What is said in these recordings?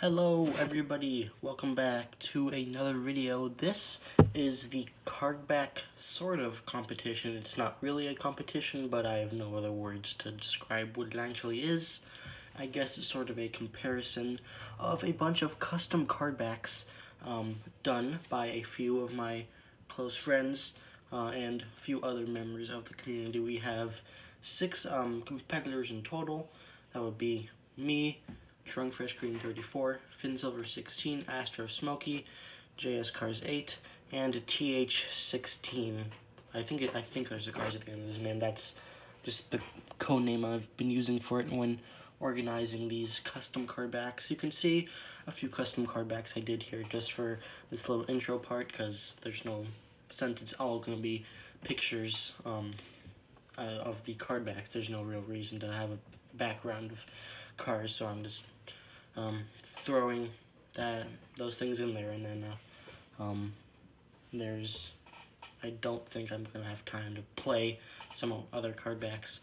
Hello everybody, welcome back to another video. This is the Cardback sort of competition. It's not really a competition, but I have no other words to describe what it actually is. I guess it's sort of a comparison of a bunch of custom cardbacks done by a few of my close friends and a few other members of the community. We have 6 competitors in total. That would be me, Shrunk Fresh Green 34, Silver 16, Astro Smoky, JS Cars 8, and TH 16. I think there's a cars at the end of this name. That's just the code name I've been using for it when organizing these custom cardbacks. You can see a few custom cardbacks I did here just for this little intro part, because there's no sense it's all going to be pictures of the cardbacks. There's no real reason to have a background of cars, so I'm just throwing those things in there, and then I don't think I'm gonna have time to play some other cardbacks.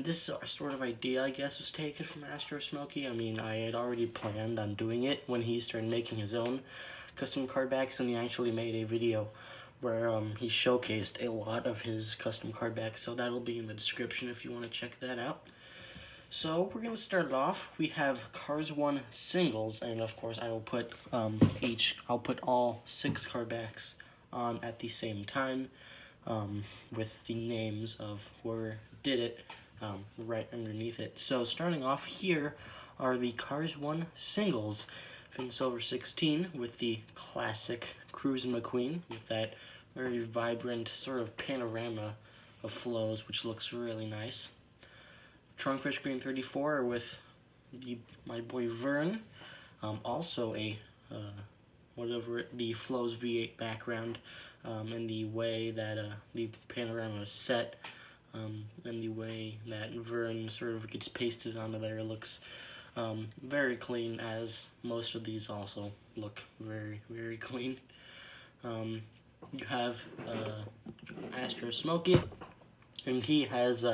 This sort of idea, I guess, was taken from Astro Smoky. I mean, I had already planned on doing it when he started making his own custom cardbacks, and he actually made a video where he showcased a lot of his custom cardbacks, so that'll be in the description if you want to check that out. So we're gonna start it off. We have Cars 1 singles, and of course I will put I'll put all 6 cardbacks on at the same time, with the names of whoever did it right underneath it. So starting off here are the Cars 1 singles. Silver 16 with the classic Cruise and Mcqueen with that very vibrant sort of panorama of flows, which looks really nice. Trunk Fresh Green 34 with my boy Vern, also a the Flows V8 background, and the way that the panorama is set, and the way that Vern sort of gets pasted onto there looks very clean, as most of these also look very, very clean. You have Astro Smoky, and he has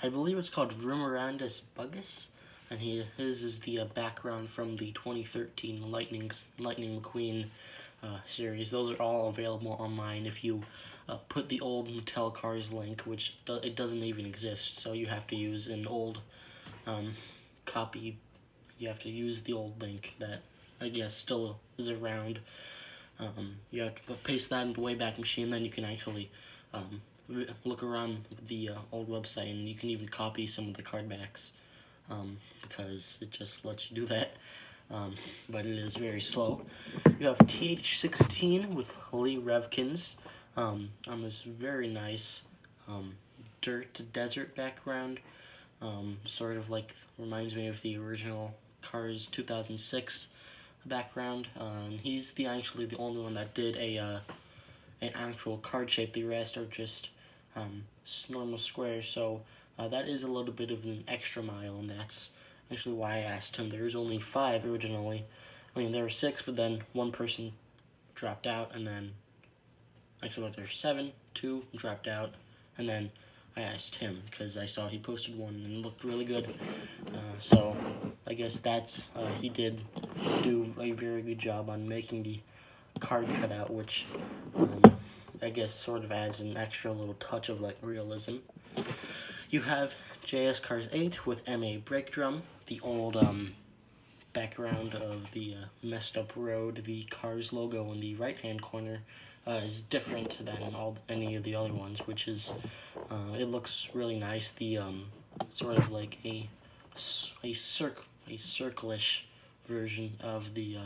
I believe it's called Rumerandus Buggus, and his is the background from the 2013 Lightning McQueen series. Those are all available online if you put the old Mattel Cars link, which it doesn't even exist, so you have to use an old copy. You have to use the old link that I guess still is around. You have to paste that into Wayback Machine, then you can actually look around the old website, and you can even copy some of the cardbacks, because it just lets you do that, but it is very slow. You have TH16 with Lee Revkins on this very nice dirt desert background, sort of like reminds me of the original Cars 2006 background. He's actually the only one that did an actual card shape. The rest are just normal squares, so that is a little bit of an extra mile, and that's actually why I asked him. There's only 5 originally. I mean, there were 6, but then one person dropped out, and then actually there's 7, 2 dropped out, and then I asked him because I saw he posted one and it looked really good. So I guess he did do a very good job on making the card cutout, which I guess sort of adds an extra little touch of like realism. You have JS Cars 8 with MA Brake Drum, the old background of the messed up road. The Cars logo in the right hand corner is different than any of the other ones, which is it looks really nice. The sort of like a circlish version of the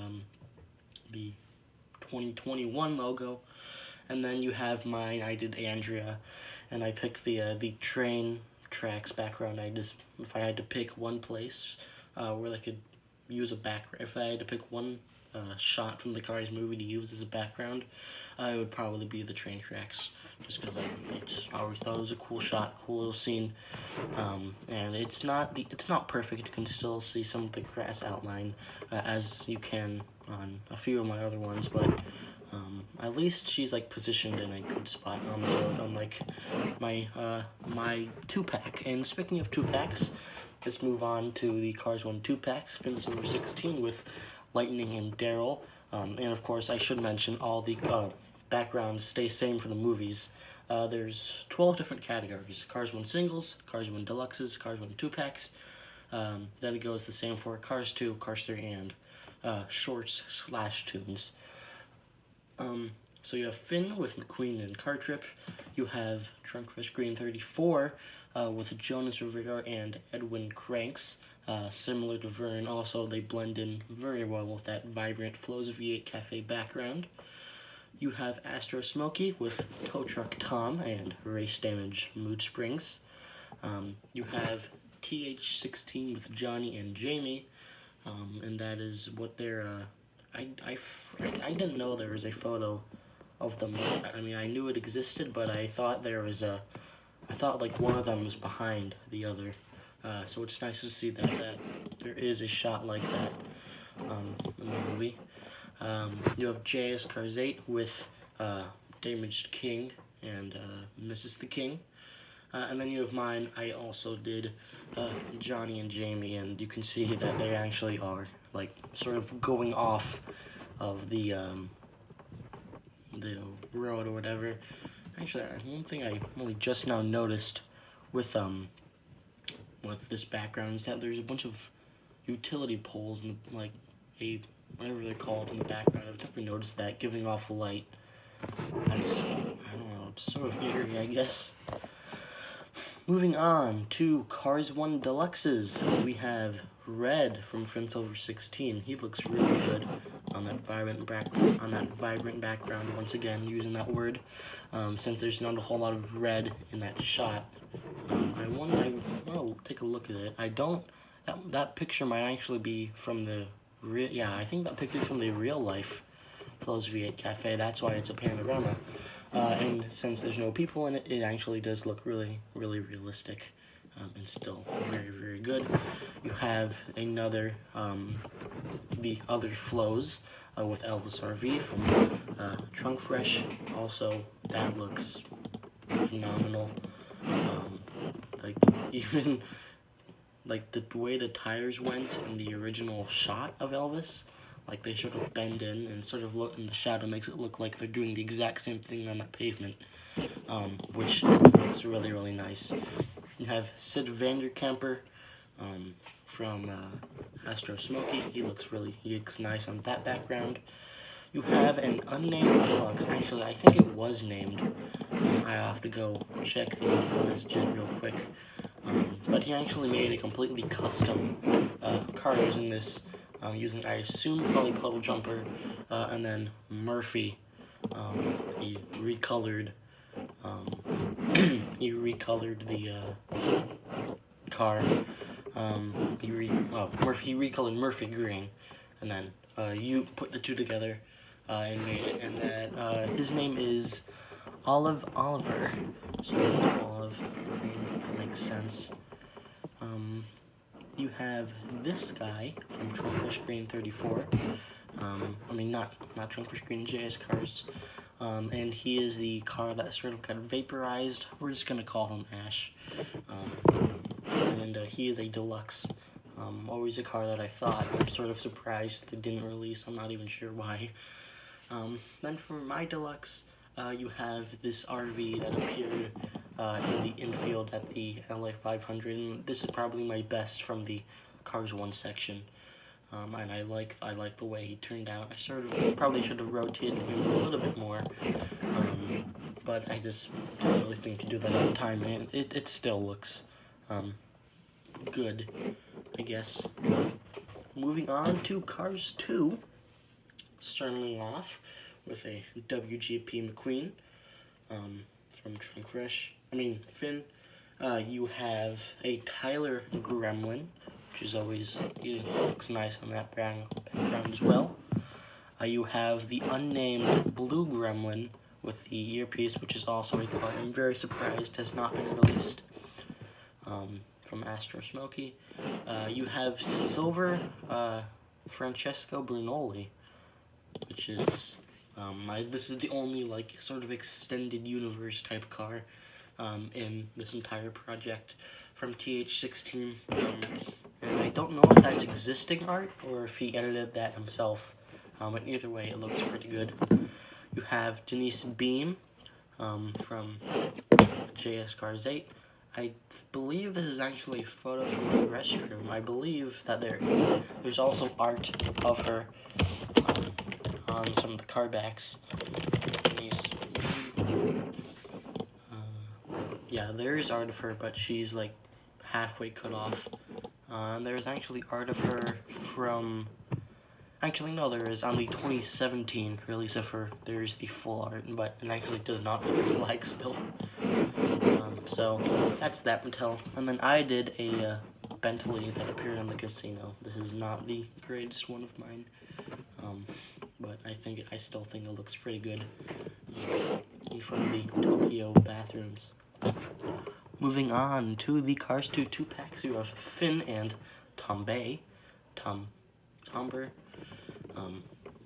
2021 logo. And then you have mine. I did Andrea, and I picked the train tracks background. If I had to pick one place where I could use a background, if I had to pick one shot from the Cars movie to use as a background, it would probably be the train tracks, just because I always thought it was a cool shot, cool little scene, and it's not perfect. You can still see some of the grass outline, as you can on a few of my other ones, but at least she's like positioned in a good spot on the road, unlike my 2-pack. And speaking of 2-packs, let's move on to the Cars 1 2-packs, Fin Silver 16 with Lightning and Daryl. And of course, I should mention all the backgrounds stay same for the movies. There's 12 different categories: Cars 1 singles, Cars 1 deluxes, Cars 1 2-packs. Then it goes the same for Cars 2, Cars 3, and shorts / Toons. So you have Finn with Mcqueen and Car Trip. You have Trunkfish Green 34 with Jonas Rivera and Edwin Cranks. Similar to Vern, also they blend in very well with that vibrant Flows V8 Cafe background. You have Astro Smokey with Tow Truck Tom and Race Damage Mood Springs. You have TH16 with Johnny and Jamie, and that is what they're. I didn't know there was a photo of them. I mean, I knew it existed, but I thought I thought like one of them was behind the other. So it's nice to see that there is a shot like that in the movie. You have JS Cars 8 with Damaged King and Mrs. the King. And then you have mine. I also did Johnny and Jamie, and you can see that they actually are like sort of going off of the road or whatever. Actually, one thing I only just now noticed with this background is that there's a bunch of utility poles and like whatever they're called in the background. I've never noticed that, giving off light. That's, I don't know, it's sort of eerie, I guess. Moving on to Cars 1 Deluxes, we have Red from Fin Silver 16. He looks really good on that vibrant background. Once again, using that word, since there's not a whole lot of red in that shot. I want to take a look at it. That picture might actually be from the I think that picture's from the real life Flows V8 Cafe. That's why it's a panorama. And since there's no people in it, it actually does look really, really realistic, and still very, very good. You have another, the other Flows with Elvis RV from Trunk Fresh. Also, that looks phenomenal. Like even like the way the tires went in the original shot of Elvis. Like they sort of bend in and sort of look in the shadow, makes it look like they're doing the exact same thing on that pavement, which looks really, really nice. You have Sid Vanderkamper from Astro Smokey. He looks nice on that background. You have an unnamed deluxe. Actually, I think it was named. I have to go check the messages real quick. But he actually made a completely custom car using this. Using, I assume, probably Puddle Jumper, and then Murphy. He recolored the car. He recolored Murphy green, and then you put the two together and made it. And that his name is Oliver. So Olive, that makes sense. You have this guy from Trunkfish Green 34. I mean, not Trunkfish Green, JS Cars. And he is the car that sort of got vaporized. We're just gonna call him Ash. And he is a deluxe. Always a car that I thought. I'm sort of surprised they didn't release. I'm not even sure why. Then for my deluxe, you have this RV that appeared in the infield at the LA 500, and this is probably my best from the Cars 1 section. And I like the way he turned out. I sort of probably should have rotated him a little bit more, but I just didn't really think to do that at the time, and it still looks good, I guess. Moving on to Cars 2, starting off with a WGP Mcqueen from Trunk Fresh. Finn. You have a Tyler Gremlin, which is always, it looks nice on that background as well. You have the unnamed Blue Gremlin with the earpiece, which is also a car I'm very surprised has not been released, from Astro Smokey. You have Silver Francesco Brunoli, which is, this is the only like sort of extended universe type car in this entire project from TH16, and I don't know if that's existing art or if he edited that himself, but either way it looks pretty good. You have Denise Beam from JS Cars 8. I believe this is actually a photo from the restroom. I believe that there's also art of her on some of the cardbacks. Yeah, there is art of her, but she's like halfway cut off. There's actually art of her from... Actually, no, there is. On the 2017 release of her, there's the full art, but it actually does not have a flag still. So, that's that Mattel. And then I did a Bentley that appeared in the casino. This is not the greatest one of mine, but I still think it looks pretty good in front of the Tokyo bathrooms. Moving on to the Cars 2 2-packs, you have Finn and Tomber,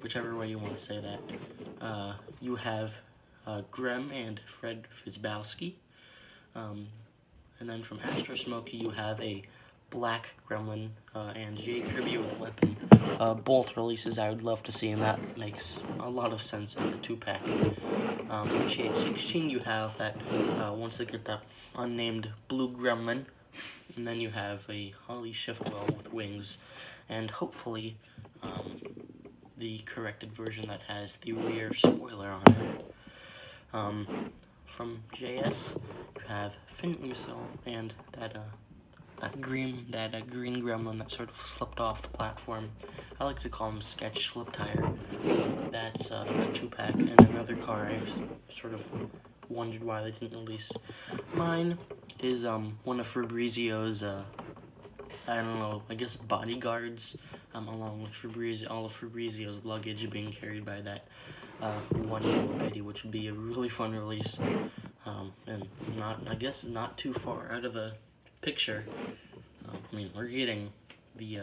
whichever way you want to say that. You have Grem and Fred Fizbowski, and then from Astro Smokey you have a Black Gremlin and J. Kirby with a weapon. Both releases I would love to see, and that makes a lot of sense as a 2-pack. In Shade 16 you have that, once they get that unnamed Blue Gremlin, and then you have a Holly Shiftwell with wings, and hopefully the corrected version that has the rear spoiler on it. From JS you have Finn Uso and that green gremlin that sort of slipped off the platform. I like to call him Sketch Slip Tire. That's a 2-pack, and another car I've sort of wondered why they didn't release. Mine is one of Fabrizio's, I don't know, I guess bodyguards, along with all of Fabrizio's luggage being carried by that one lady, which would be a really fun release, and not too far out of the picture. I mean, we're getting the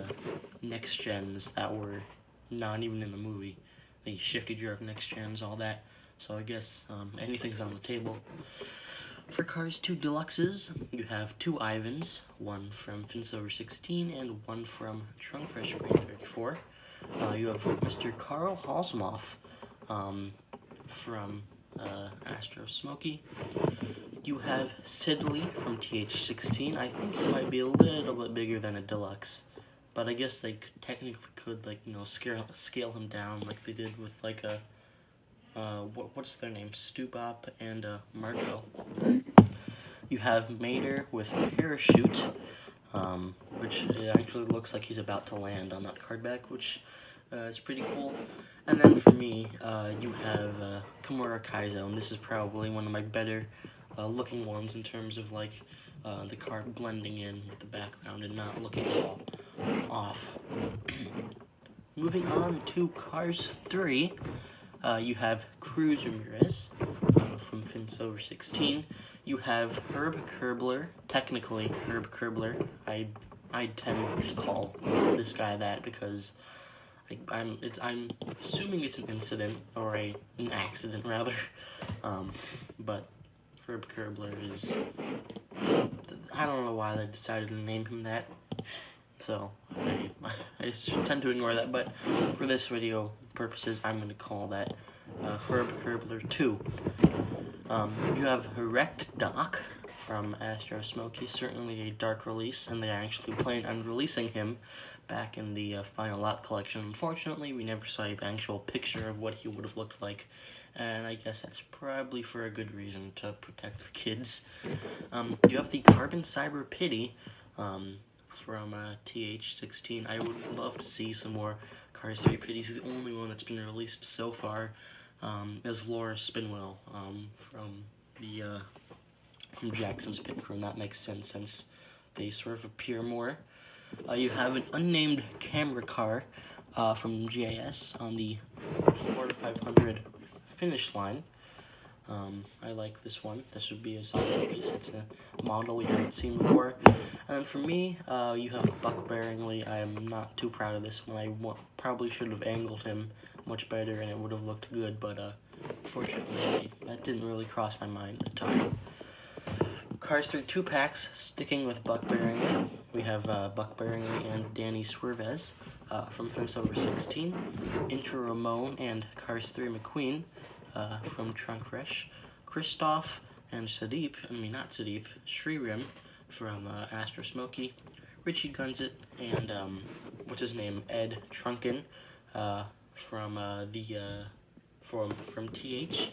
next gens that were not even in the movie, the Shifty Jerk next gens, all that. So I guess anything's on the table. For Cars 2 Deluxes, you have 2 Ivans, one from Finsilver 16 and one from Trunkfresh Green 34. You have Mr. Carl Halsmoff from Astro Smokey. You have Sidley from TH16. I think he might be a little bit bigger than a deluxe, but I guess they technically could, like, you know, scale him down like they did with like a what's their name, Stupop and Marco. You have Mater with Parachute, which it actually looks like he's about to land on that cardback, which is pretty cool. And then for me, you have Kamura Kaizo, and this is probably one of my better looking ones in terms of like the car blending in with the background and not looking all off. Moving on to Cars 3, you have Cruz Ramirez from Finsilver 16. You have Herb Kerbler, technically Herb Kerbler. I tend to call this guy that because I'm assuming it's an incident or an accident rather, but Herb Kerbler is, I don't know why they decided to name him that, so I tend to ignore that, but for this video purposes I'm going to call that Herb Kerbler 2. You have Erect Doc from Astro Smokey, certainly a dark release, and they actually planned on releasing him back in the Final Lot collection. Unfortunately, we never saw an actual picture of what he would have looked like, and I guess that's probably for a good reason, to protect the kids. You have the Carbon Cyber Pity from TH16. I would love to see some more Cars 3 Pities. The only one that's been released so far is Laura Spinwell from Jackson's Pit Crew, and that makes sense since they sort of appear more. You have an unnamed camera car from GIS on the 4-500 finish line. I like this one. This would be a solid piece. It's a model we haven't seen before. And then for me, you have Buck Bearingley. I am not too proud of this one. I probably should have angled him much better and it would have looked good, but fortunately that didn't really cross my mind at the time. Cars 3 2-packs, sticking with Buck Berringer. We have Buck Berringer and Danny Swervez from Fence Over 16. Inter Ramon and Cars 3 Mcqueen from Trunk Fresh. Christoph and Sriram from Astro Smoky. Richie Gunsit and what's his name, Ed Trunken from TH.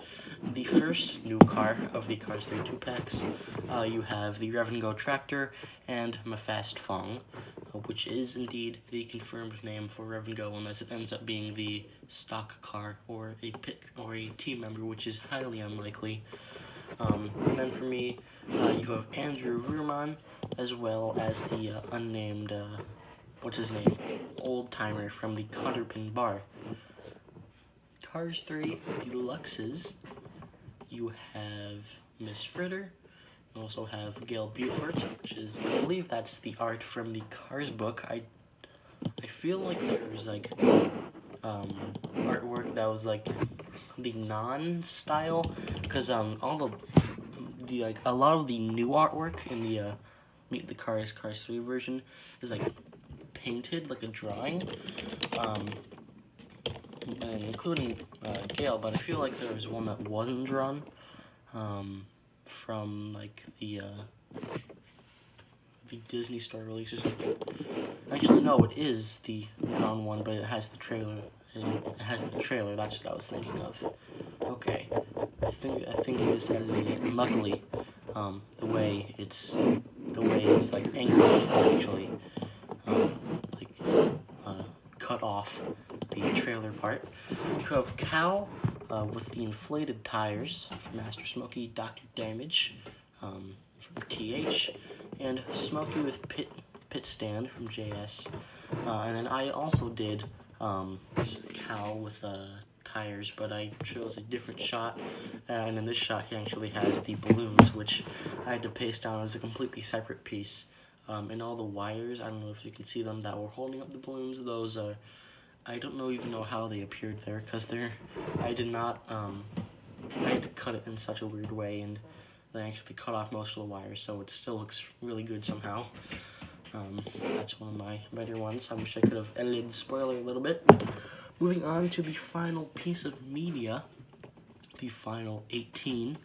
The first new car of the Cars 3 2-packs, you have the Rev and Go Tractor and Mafast Fong, which is indeed the confirmed name for Rev and Go, unless it ends up being the stock car or a team member, which is highly unlikely. And then for me, you have Andrew Ruhrmann, as well as the unnamed, old-timer from the Cotterpin Bar. Cars 3 Deluxes, you have Miss Fritter. You also have Gail Beaufort, which is, I believe that's the art from the Cars book. I feel like there's like artwork that was like the non-style, because a lot of the new artwork in the Meet the Cars 3 version is like painted like a drawing, and including Gale, but I feel like there was one that wasn't drawn from like the Disney Store release or something. Actually, no, it is the drawn one, but it has the trailer. That's what I was thinking of. Okay, I think he just edited it. And luckily, the way it's like angled, actually, cut off the trailer part. You have Cal with the inflated tires from Master Smoky, Dr. Damage from TH, and Smoky with pit stand from JS. And then I also did Cal with tires, but I chose a different shot, and in this shot he actually has the balloons, which I had to paste down as a completely separate piece. And all the wires, I don't know if you can see them, that were holding up the balloons, those are, I don't even know how they appeared there, because I had to cut it in such a weird way, and they actually cut off most of the wires, so it still looks really good somehow. That's one of my better ones. I wish I could have edited the spoiler a little bit. Moving on to the final piece of media, the final 18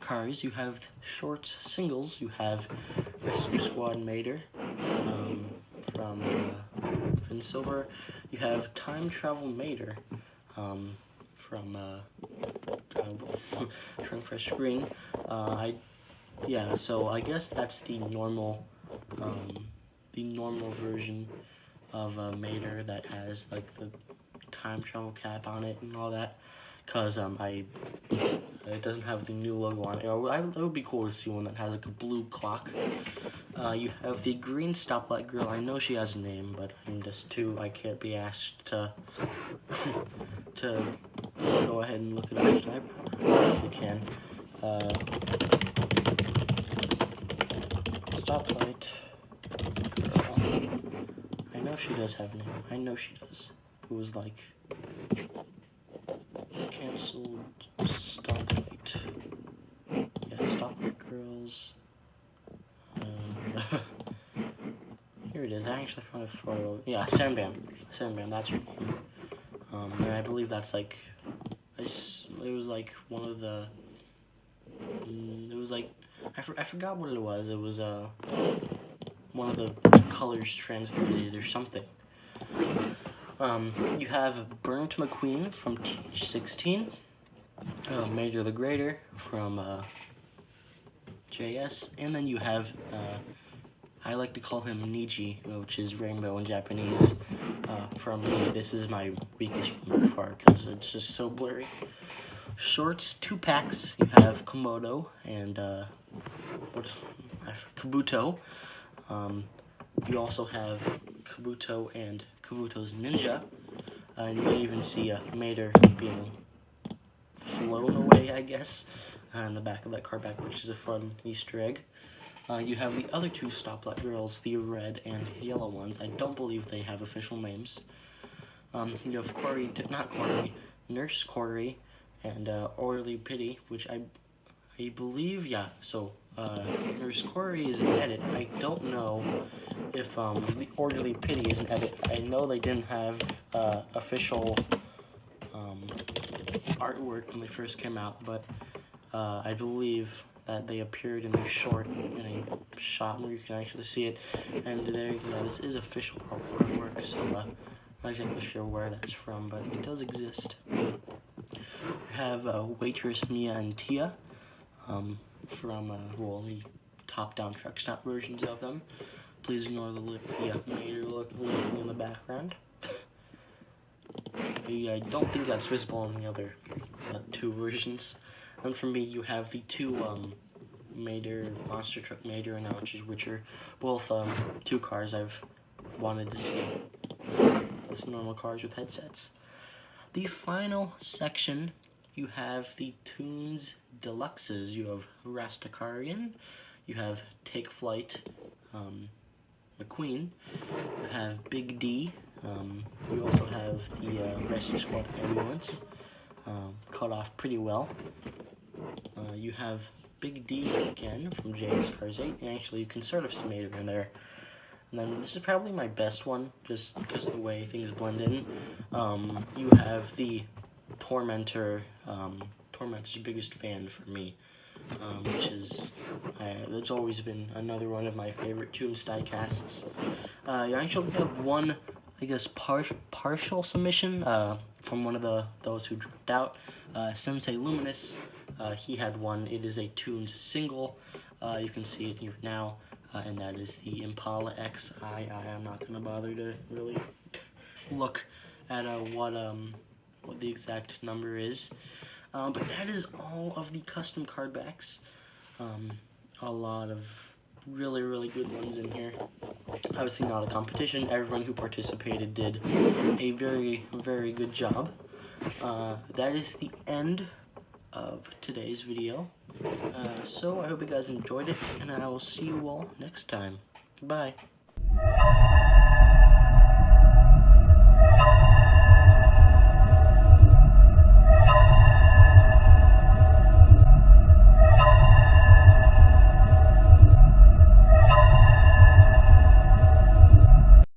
cars. You have shorts singles. You have Rescue Squad Mater from Finn Silver. You have Time Travel Mater from Trunk Fresh Green. So I guess that's the normal version of Mater that has like the time travel cap on it and all that, because it doesn't have the new logo on it. It would be cool to see one that has like a blue clock. You have the green stoplight girl. I know she has a name, but I'm just I can't be asked to go ahead and look it up. I probably can. Stoplight girl. I know she does have a name. I know she does. It was like canceled stoplight. Yeah, stoplight girls. Here it is. I actually found a photo. Yeah, Sandman. That's her name. And I believe that's like, it was like one of the. It was like, I forgot what it was. It was one of the colors translated or something. You have Burnt Mcqueen from TH16, Major the Greater from JS, and then you have, I like to call him Niji, which is rainbow in Japanese, from me. This is my weakest one by far, because it's just so blurry. Shorts, 2-packs, you have Komodo and Kabuto. You also have Kabuto and Kabuto's Ninja, and you may even see Mater being flown away, I guess, in the back of that cardback, which is a fun Easter egg. You have the other two stoplight girls, the red and yellow ones. I don't believe they have official names. You have Nurse Quarry and Orderly Pity, which I I believe, yeah, so Nurse Corey is an edit. I don't know if the Orderly Pity is an edit. I know they didn't have official artwork when they first came out, but I believe that they appeared in a short, in a shot where you can actually see it. And there, yeah, this is official artwork, so I'm not exactly sure where that's from, but it does exist. We have Waitress Mia and Tia from well, the top-down truck stop versions of them. Please ignore the Mater looking in the background. I don't think that's visible in the other two versions. And for me, you have the two Mater, Monster Truck Mater and Ouchies, which are both two cars I've wanted to see. It's normal cars with headsets. The final section, you have the Toons Deluxes. You have Rastakarian, you have Take Flight, Mcqueen, you have Big D, you also have the Rescue Squad Ambulance, cut off pretty well. You have Big D again from JX Cars 8, and actually you can sort of see Mater in there. And then this is probably my best one, just because of the way things blend in. You have the Tormentor, Tormentor's biggest fan for me, which is, that's always been another one of my favorite Toons diecasts. You actually have one, I guess, partial submission from one of those who dropped out, Sensei Luminous. He had one. It is a Toons single. You can see it here now, and that is the Impala X. I am not going to bother to really look at what the exact number is. But that is all of the custom card backs. A lot of really, really good ones in here. Obviously not a competition. Everyone who participated did a very, very good job. That is the end of today's video. So I hope you guys enjoyed it, and I will see you all next time. Goodbye.